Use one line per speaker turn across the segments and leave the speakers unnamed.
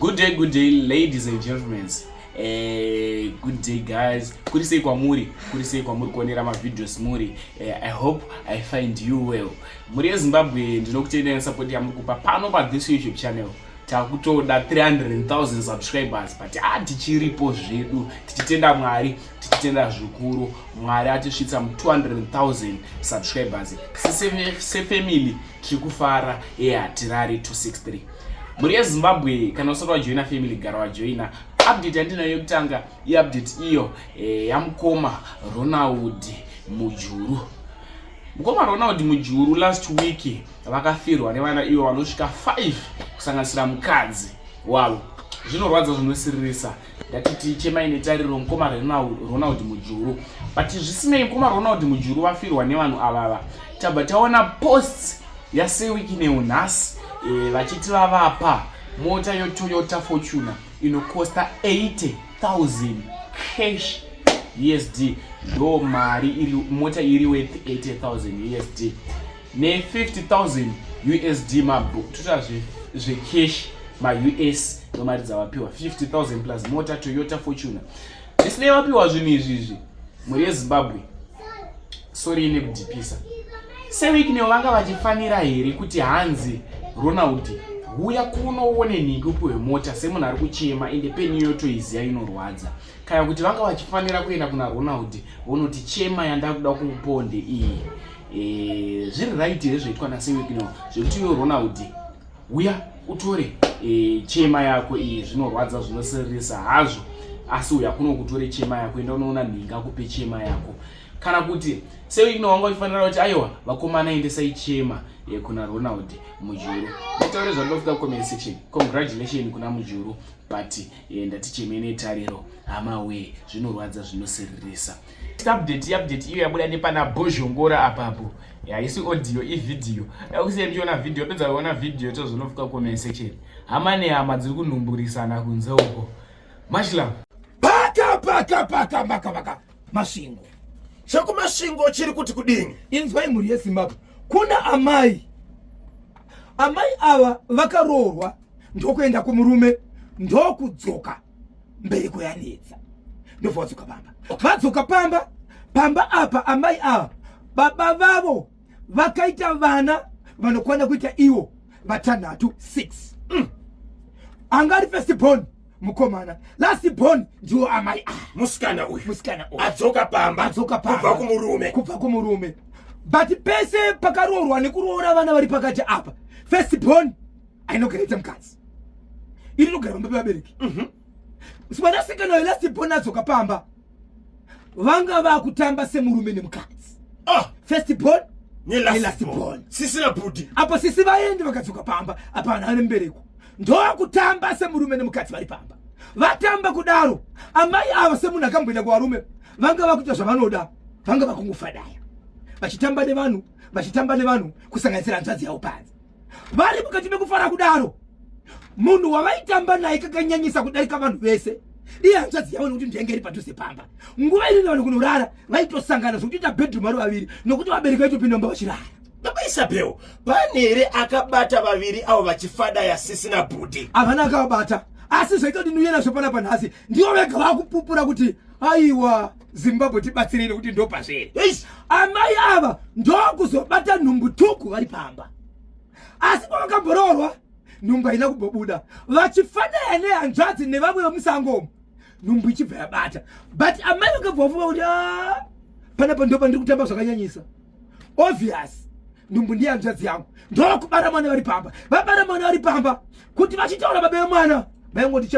Good day, ladies and gentlemen. Good day, guys. Kuri sei kwamuri kuonera ma videos muri. I hope I find you well. Muri eZimbabwe ndinokutendera support yamukupa pano pa this YouTube channel. Takutoda 300,000 subscribers, but tichiripo zvedu, tichitenda Mwari, tichitenda zvikuru. Mwari atisvitsa 200,000 subscribers. Se family tikufara tirari 263. Muri eZimbabwe kana usati wajoina family gara wajoina. Update yandinayo yekutanga i-update iyo yamukoma Ronald Mujuru. Mukoma Ronald Mujuru last week vakafirwa nevana ivo vanosvika 5 kusanganisira mukadzi wavo. Zvinorwadza zvinosiririsa. Ndatiti chemaine tariro mukoma Ronald Mujuru. But zvisinei mukoma Ronald Mujuru vafirwa nevanhu avava. Tabva taona posts yase wiki neunhasi vachiti vavapa mota yoToyota Fortuner inokosta 80,000 cash USD. Ndo mari mota iri worth 80,000 USD ne 50,000 USD mabro tuta zve cash ma US ndo mari dzavapiwa 50,000 plus mota Toyota Fortuner. Zvisine vapiwa zvinhu izvi muri eZimbabwe. Sorry ine kudipisa. Seviki nevanga vachifanira here kuti hanzi Ronald uya kunoone ningi upiwe mota semunhu ari kuchema ende peni yotoiziya inorwadza. Kana kuti vanga vachifanira kuenda kuna Ronald vonoti chema yandakuda kumuponde iyi. Zviri right here zvoitwa naSeviki no zvekuti iwe Ronald uya utore chema yako iyi zvinorwadza zvinosiririsa hazvo, asi uya kunokutore chema yako enda unoona ningi akupe chema yako. Kana kuti Seviki no wanga uchifanira kuti aiwa vakomana endesai chema kuna Ronald Mujuru. Nitaure zvandofika comment section. Congratulations kuna Mujuru, but ndati chemene tariro hamawe zvinorwadza zvinosiririsa. Update iyo yabuda nepana Bozhongora apapo. Isi audio video. Yakusiya ndiona video pedza kuona video tozvinofika comment section. Hama nehama dziri kunhumburisana kunze uko. Mashlam.
Paka. Mashingo. Shako mashingo chiri kuti kudini? Inzwai muri yeZimbabwe. Kuna amai ava vakaroorwa ndokuenda kumurume ndokudzoka mberi kweyanetsa ndovadzoka pamba. Vadzoka pamba apa amai ava baba vavo vakaita vana vanokwana kuita iwo vatanhatu 6. Angari first born mukomana, last born ndiwo amai ava. Musikana uyu adzoka pamba kubva kumurume. But pese pakaroorwa nekuroora vana vari pakati apa, first born ainogereta mukadzi iri nogara pamba pevabereki. Mwanasikana last born adzoka pamba vanga vakutamba semurume nemukadzi. First born nelast born sisina budi apa sisi vaende vakadzoka pamba apa vanhu vari mubereko ndokutamba semurume nemukadzi vari pamba. Vatamba kudaro amai ava semunhu akamboenda kuvarume vanga vakuita zvavanoda, vanga vakungofadaya vachitamba nevanhu kusanganisira hanzvadzi yavo panze. Vari mukati mekufara kudaro munhu wavaitamba naye kakanyanyisa kudarika vanhu vese iye hanzvadzi yavo nekuti ndenge iri padhuze pamba. Nguva inini vanhu kunorara vaitosangana zvokutoita bedroom vari vaviri nokuti vabereki vaitopinda mumba vachirara. Baba Isabel, panere akabata vaviri avo vachifada yasisina budi. Havana akavabata, asi zvaitoti nuyena zvopana panhasi ndivo vega vakupupura kuti aiwa Zimbabwe tibatsirire kuti ndopazvere. Amai ava ndokuzobata nhumbu tuku vari pamba. Asi pavakamboroorwa nhumbu haina kubobuda. Vachifanira nehanzvadzi nevamwe vemusango nhumbu ichibva yabata. But amai vakabva vafunga kuti panapa ndopa ndiri kutamba zvakanyanyisa. Obvious nhumbu ndiye hanzvadzi yangu ndokubara mwana vari pamba. Vabara mwana vari pamba kuti vachitaura baba vemwana vaingoti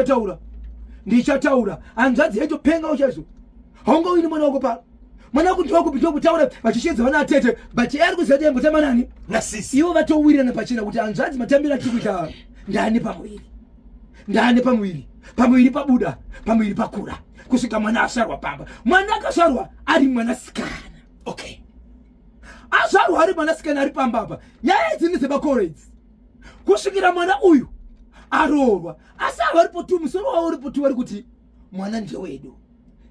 ndichataura hanzvadzi yaitopenga chaizvo. Hongo wini mwana wako pala. Mwana wako ndokupita kutaura vachishedza vana atete, but ari kuziva kuti mbotamba nani nasisi. Ivo vatowirana pachena kuti hanzvadzi matambira tiri kuita ndani pamuviri pabuda pamuviri pakura kusvika mwana asvarwa pamba. Mwana akasvarwa ari mwanasikana. Okay, azvarwa ari mwanasikana ari pamba apa. Nyaya idzi ndedzebacoreds kusvikira mwana uyu aroorwa, asi havaripo tu musoro wavo uripo tu vari kuti mwana ndewedu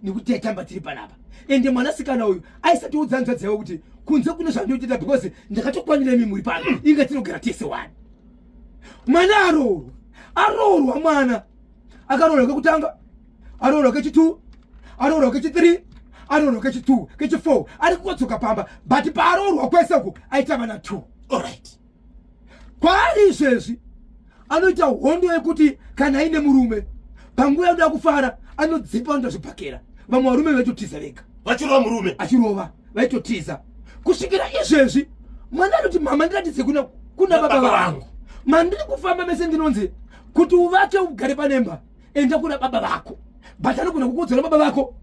nekuti yatamba tiri panapa. Ende mwanasikana uyu aisatiudza hanzvadzi yavo kuti kunze kune zvandinoita because ndakatokwanira imi muri pano inga tinogara tese wani. Mwana aroorwa aroorwa mwana akaroorwa kekutanga aroorwa kechi2 aroorwa kechi3 aroorwa kechi2 kechi4 ari kutodzoka pamba but paaroorwa kwese uku aita vana 2.
Alright.
Kwaari izvezvi anoita hondo yekuti kana aine murume panguva yoda kufara anodzipa andozvibhakera vamwe varume vaitotiza vega
Vachirova murume
achirova vaitotiza kusvikira izvezvi mwana anoti mama ndiratidze kuna baba vangu mandiri kufamba mese ndinonzi kuti uvake ugare panemba enda kuna baba vako but anogona kukudzana baba vako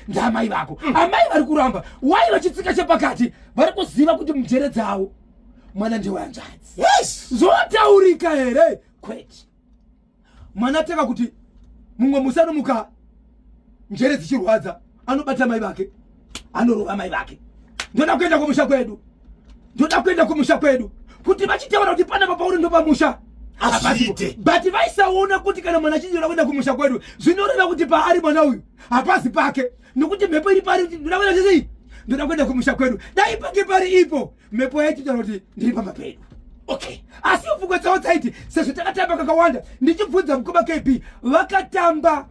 ndaamai vako amai vari kuramba wai vachitsika chepakati vari kuziva kuti mujere dzavo mwana ndewehanzvadzi.
Yes.
Zotaurika here kwete mwana ataka kuti mumwe musi anomuka njere dzichirwadza anobata mai vake anorova mai vake. Ndoda kuenda kumusha kwedu kuti vachitaura kuti pana papauri ndo pamusha
Azviite.
but vaisaona kuti kana mwana achinjira kuenda kumusha kwedu zvinoreva kuti paari mwana uyu hapazi pake nokuti mhepo iri pari kuti ndoda kuenda sei ndoda kuenda kumusha kwedu dai pange pari ipo mhepo yaititaura kuti ndiri pamba pedu.
Okay.
Asi pfungwa dzavo dzaiti sezvo takatamba kakawanda ndichibvunza mukoma KP vakatamba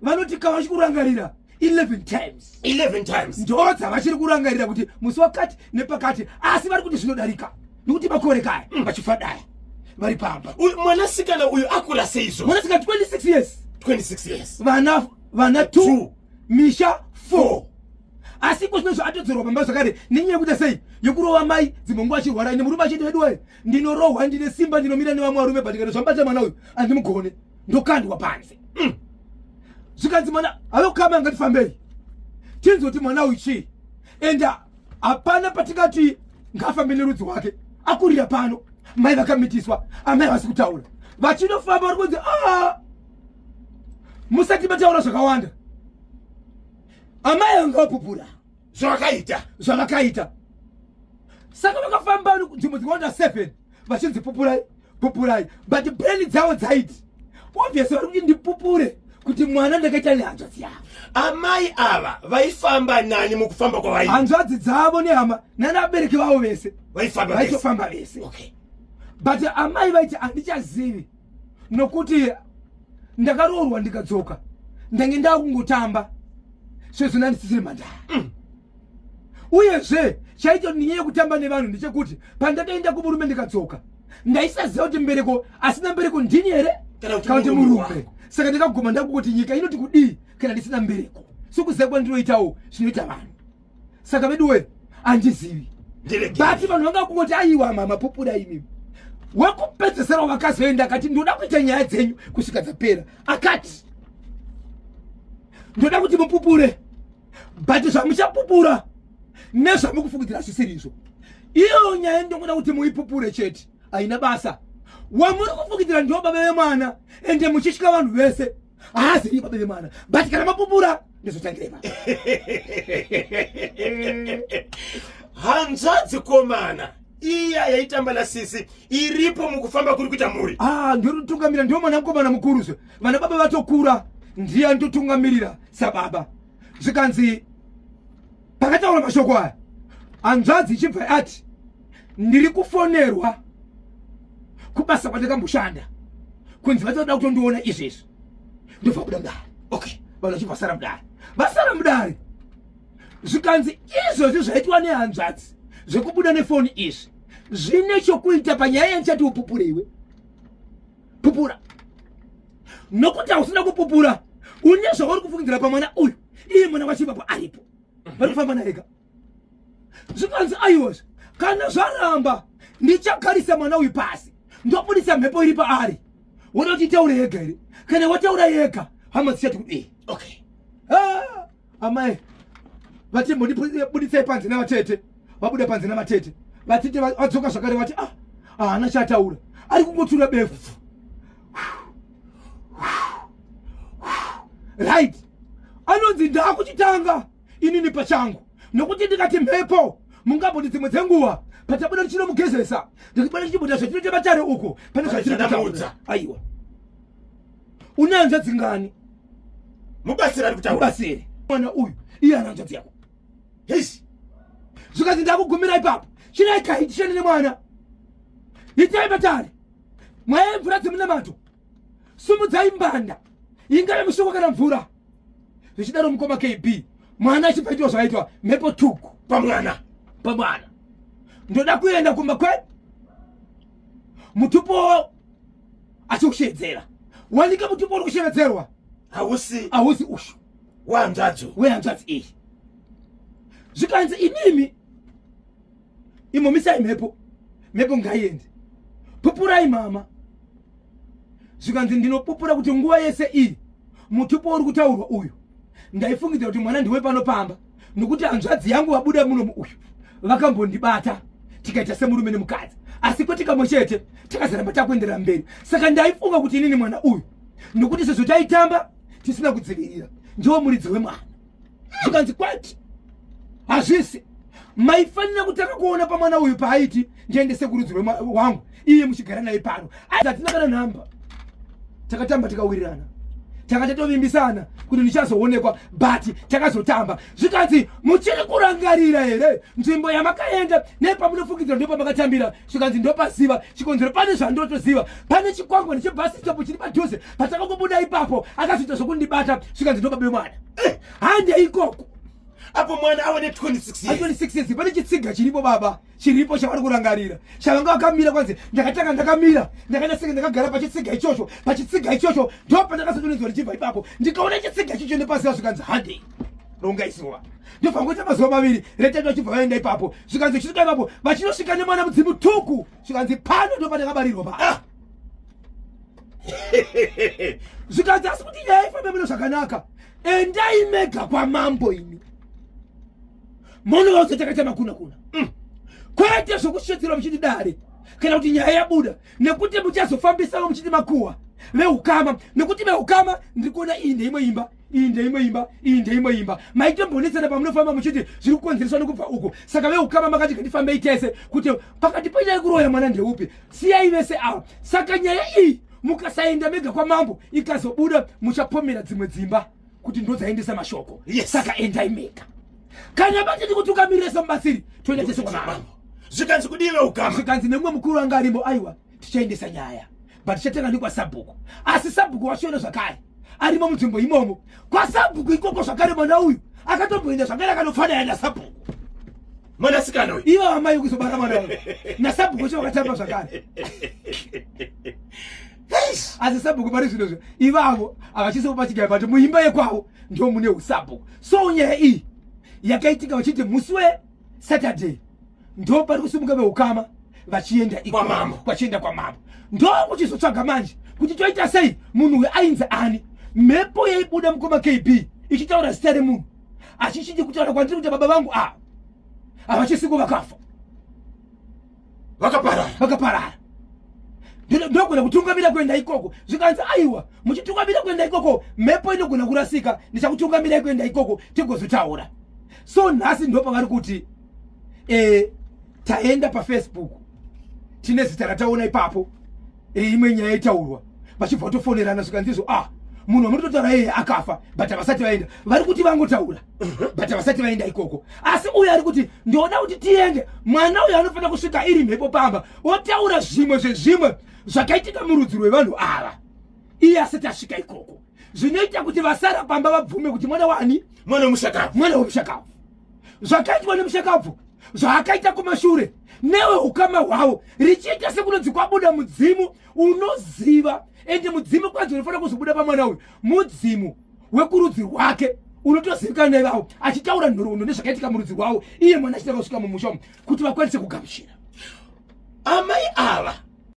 vanoti kavachiri kurangarira 11 times
11 times.
ndo dzavachiri kurangarira kuti musi wakati nepakati asi vari kuti zvinodarika nekuti makore kaya vachifadaya vari pamba.
Mwanasikana uyu akura seizvo.
Mwanasikana 26 years
26 years.
vana 2 misha 4 asi kozvinozvo atodzorwa pamba zvakare nenyaya yekuita sei yokurova mai dzimwe nguva achirwara ine murume achiti weduwe ndinorohwa ndine simba ndinomira nevamwe varume but zvambata mwana uyu andimugone ndokandwa panze. Zvikanzi mwana ave kukama ngatifambei tinzoti mwana uyu chii enda hapana patingati ngaafambe nerudzi wake akurira pano mai vakamitiswa amai vasi kutaura vachinofamba vari kunzi musati mataura zvakawanda amai angavapupura zvavakaita saka vakafamba nzvimbo dzikawanda 7 vachinzi pupurai but breni dzavo dzaiti obviously vari kuti ndipupure kuti mwana ndakaita nehanzvadzi yavo.
Amai ava vaifamba nani mukufamba kwavaita?
Hanzvadzi dzavo nehama nanabereki vavo vese
vaitofamba
vese.
Okay.
But amai vaiti handichazivi nokuti ndakaroorwa ndikadzoka ndange ndakungotamba sezvo ndandisisiri mandara. Uyezve chaito nyaya yekutamba nevanhu ndechekuti pandakaenda kumurume ndikadzoka ndaisaziva kuti mbereko asina mbereko ndini here kana kuti murume. Saka ndakaguma ndakungoti nyika inoti kudii kana ndisina mbereko sikuziva kwandinoitawo zvinoita vanhu. Saka veduwe handizivi bati vanhu vanga kungoti aiwa mama pupura imimi wakupedzesera wakazoenda akati ndoda kuita nyaya dzenyu kusvika dzapera akati ndoda kuti mupupure but zvamuchapupura nezvamukufungidzira zvisirizvo iyo nyaya ndinoda kuti muipupure chete haina basa wamuri kufungidzira ndo baba vemwana ende muchitya vanhu vese haaziri baba vemwana but kana mapupura ndizotangire mama.
Hanzvadzi komana iya yaitamba nasisi iripo mukufamba kuri kuita mhuri.
Ndinotungamirira ndio mwana mukomana mukuruzve vana baba vatokura ndiye andotungamirira sababa. Zvikanzi pakataura mashoko aya hanzvadzi ichibva ati ndiri kufonerwa kubasa kwandakamboshanda kunzi vatoda kutondiona izvezvi ndobva kuda mudare.
Okay.
Vanhu vachibva vasara mudare. Zvikanzi izvozvi zvaitwa nehanzvadzi zvekubuda nefoni izvi zvine chokuita panyaya yandichati upupure iwe pupura nokuti hausina kupupura une zvauri kufungidzira pamwana uyu iye mwana wachibaba aripo vari kufamba naega. Zvikanzi aiwozve kana zvaramba ndichagarisa mwana uyu pasi ndobudisa mhepo iri paari woda kuti itaure yega here kana wataura yega hama dzichati kudii.
Okay.
Amai vatimbodisai panze navatete vabuda panze namatete vatete vadzoka zvakare vati haana chataura ari kungotura befu right. Anonzi ndakuchitanga inini pachangu nokuti ndikati mhepo mungamboti dzimwe dzenguva patabuda tichinomugezesa ndikibada tichibuda zvatinoite matare uko pane zvatinotaura. Aiwa une hanzvadzi ngani
Mubatsiri ari kutaura.
Mubatsiri mwana uyu iye ana hanzvadzi yako.
Yes.
Zvikanzi ndakugumira ipapo chinai kaitishane nemwana itai matare mwaye mvura dzemune mato simudzaimbanda ingave musoko kana mvura. Zvichidaro mukoma KB mwana achibvaitwa zvaitwa mhepo tuku
pamwana.
Ndoda kuenda kumba kwedu mutupo achikushedzera. Wanika mutupo uri kushevedzerwa hausi ushu wehanzvadzi iyi. Zvikanzi inimi imomisai mhepo ngaiende pupurai mama. Zvikanzi ndinopupura kuti nguva yese iyi mutupo uri kutaurwa uyu ndaifungidzira kuti mwana ndiwe panopamba, nokuti hanzvadzi yangu wabuda muno uyu vakambondibata tikaita semurume nemukadzi, asi kwete kamwe chete takazaramba takuenderera mberi. Saka ndaifunga kuti inini mwana uyu, nokuti sezvo taitamba tisina kudzivirira, ndiwo muridzi wemwana. Zvikanzi kwati hazvisi, maifanira kutaka kuona pamwana uyu paaiti ndiendese kurudzi wangu iye muchigara naye pano. Hatina kana nhamba, takatamba tikawirirana, takatatovimbisana kuti ndichazoonekwa, but takazotamba. Zvikanzi muchiri kurangarira here nzvimbo yamakaenda nepamunofungidzira ndipo pamakatambira. Zvikanzi ndopaziva chikonzero, pane zvandotoziva, pane chikwangwani chebhasi stopu chiri padhuze patakangobuda ipapo akazoita zvokundibata. Zvikanzi ndobabe mwana hande ikoko
apo mwana awane 26
years. Pane chitsiga chiripo baba, chiripo chavari kurangarira, chavanga vakamira. Kwanzi ndakatanga ndakamira, ndakanyaseka ndakagara pachitsiga ichocho ndo pandakazodonedzwa ndichibva ipapo ndikaona chitsiga ichocho nepasi. Zvikanzi hande ronga isuva ndobvangoita mazuva maviri retatu vachibva vaenda ipapo. Zvikanzi chisvika ipapo vachinosvika nemwana mudzimu tuku. Zvikanzi pano ndo pandakabarirwa pa zvikanzi asi kuti nyaya ifambe mino zvakanaka, endai mega kwamambo imi mono takaita makuna kwete zvokusvetsera muchiti dare kana kuti nyaya yabuda, nekuti muchazofambisawo muchiti makuhwa veukama, nekuti veukama ndiri kuona iyi ndeimwe imba maitombonesana pamunofamba muchiti zviri kukonzereswa nekubva uko. Saka veukama makati ngatifambei tese kuti pakati penyaya kuroya mwana ndeupi, siyai vese ava. Saka nyaya iyi mukasaenda mega kwamambo ikazobuda muchapomera dzimwe dzimba kuti ndodzaendesa mashoko. Saka endai mega kana batiti kuti ukamiresa mubatsiri toenda tese kwamambo.
Zvikanzi kudive ukama.
Zvikanzi nemwe mukuru wanga arimo, aiwa tichaendesa nyaya but tichatenga ndi kwasabhuku. Asi sabhuku wachiona zvakare arimo munzvimbo imomo. Kwasabhuku ikoko zvakare mwana uyu akatomboenda zvakare akanofanira enda sabhuku.
Mwanasikana uyu
iva amai kuzobara mwana uyu nasabhuku cho vakatamba zvakare. Asi sabhuku pari zvinozvo ivavo avachisopa chigaya but muimba yekwavo ndio mune usabhuku. So nyaya iyi yakaitika vachiti musi weSaturday ndo pari kusimuka veukama vachienda kwamambo. Ndo kuchizotsvaga manje kuti toita sei munhu uyu ainzi ani. Mhepo yaibuda mukoma KB ichitaura zita remunhu achichiti kutaura kwandiri kuti baba vangu havachisiko vakafa vakaparara. Ndogona kutungamira kuenda ikoko. Zvikanzi aiwa muchitungamira kuenda ikoko mhepo inogona kurasika, ndichakutungamira kuenda ikoko tigozotaura. So nhasi ndo pavari kuti taenda paFacebook tine zita rataona ipapo imwe nyaya itaurwa vachibva tofonerana. Zvikanzizvo munhu wamunototaura yeye akafa but havasati vaenda. Vari kuti vangotaura but havasati vaenda ikoko. Asi uyu ari kuti ndioda kuti tiende, mwana uyu anofanira kusvika iri mhepo pamba otaura zvimwe zvezvimwe zvakaitika murudzi rwevanhu ava iye asati asvika ikoko, zvinoita kuti vasara pamba vabvume kuti mwana wani,
mwana
wemushakabvu. Zvakaitwa nemushakabvu zvaakaita kumashure newe ukama hwavo richiita sekunonzi kwabuda mudzimu unoziva, ende mudzimu kwanzi unofanira kuzobuda pamwana uyu mudzimu wekurudzi rwake unotozivikana naivavo achitaura nhoroondo nezvakaitika murudzi rwavo iye mwana achida kusvika mumusha kuti vakwanise kugamuchira.
Amai ava